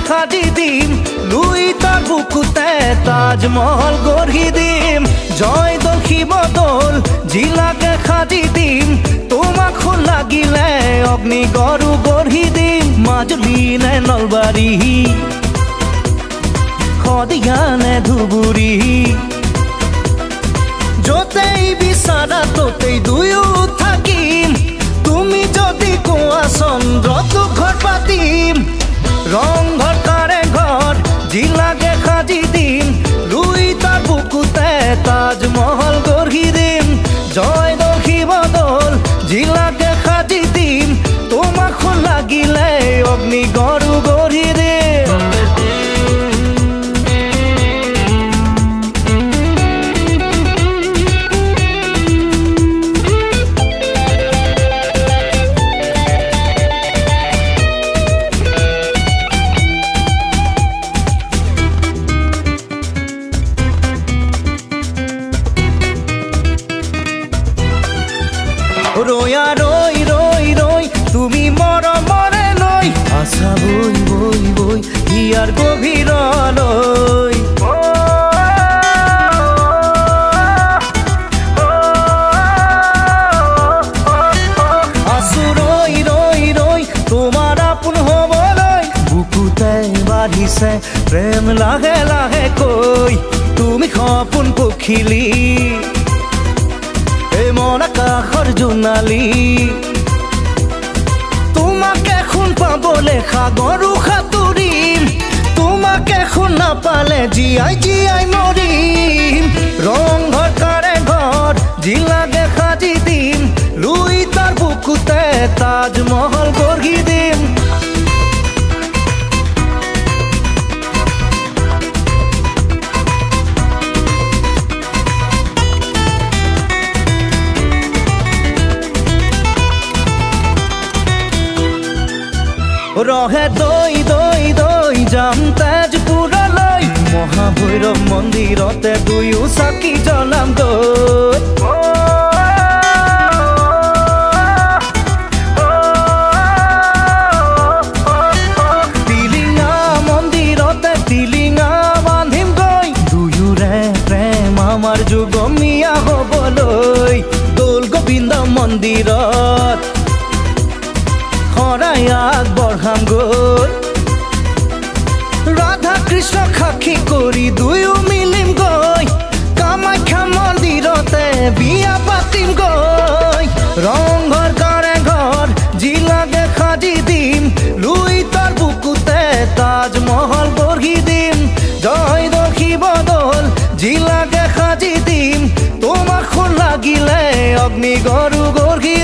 সাজি দিম লুই তাৰ বুকুতে তাজমহল গঢ়ি দিম জয় দৌল শিৱদৌল জিলাকে সাজি দিম তোমাক লাগিলে অগ্নিগড়ো গঢ়ি দিম মাজুলী নে নলবাৰী শদিয়া নে ধুবুৰী য'তেই বিচাৰা ত'তেই দুয়ো থাকিম তুমি যদি কোৱা চন্দ্ৰটো ঘৰ পাতিম ৰংঘৰ কাৰেংঘৰ জিলাকে সাজি দিম লুই তাৰ বুকুতে তাজমহল গঢ়ি দিম জয় দৌল শিৱদৌল জিলাকে সাজি দিম তোমাক লাগিলে অগ্নিগড়ো গঢ়ি দিম ৰৈয়া ৰৈ ৰৈ ৰৈ তুমি মৰমৰে নৈ আশা বৈ বৈ বৈ হিয়াৰ গভীৰলৈ আছো ৰৈ ৰৈ ৰৈ তোমাৰ আপোন হ'বলৈ বুকুতে বাঢ়িছে প্ৰেম লাহে লাহে কৈ তুমি সপোন পখিলি মন আকাশৰ জোনালী তোমাকে শুন পাবলে সাগৰো সাঁতুৰিম তোমাকে শুন নাপালে জীয়াই জীয়াই মৰিম ৰংঘৰ কাৰেংঘৰ জিলাকে সাজি দিম লুই তাৰ বুকুতে তাজমহল গঢ়ি দিম ৰহে দৈ দৈ দৈ যাম তেজপুৰলৈ মহাভৈৰৱ মন্দিৰতে দুয়ো চাকি জ্বলাম গৈ টিলিঙা মন্দিৰতে টিলিঙা বান্ধিম গৈ দুয়োৰে প্ৰেম আমাৰ যুগমীয়া হ'বলৈ দৌল গোবিন্দ মন্দিৰত শৰাই আগবঢ়াম গৈ ৰাধা কৃষ্ণ সাক্ষী কৰি দুয়ো মিলিম গৈ কামাখ্যা মন্দিৰতে বিয়া পাতিম গৈ ৰংঘৰ কাৰেংঘৰ জিলাকে সাজি দিম লুই তাৰ বুকুতে তাজমহল গঢ়ি দিম জয় দৌল শিৱদৌল জিলাকে সাজি দিম তোমাক লাগিলে অগ্নিগড়ো গঢ়ি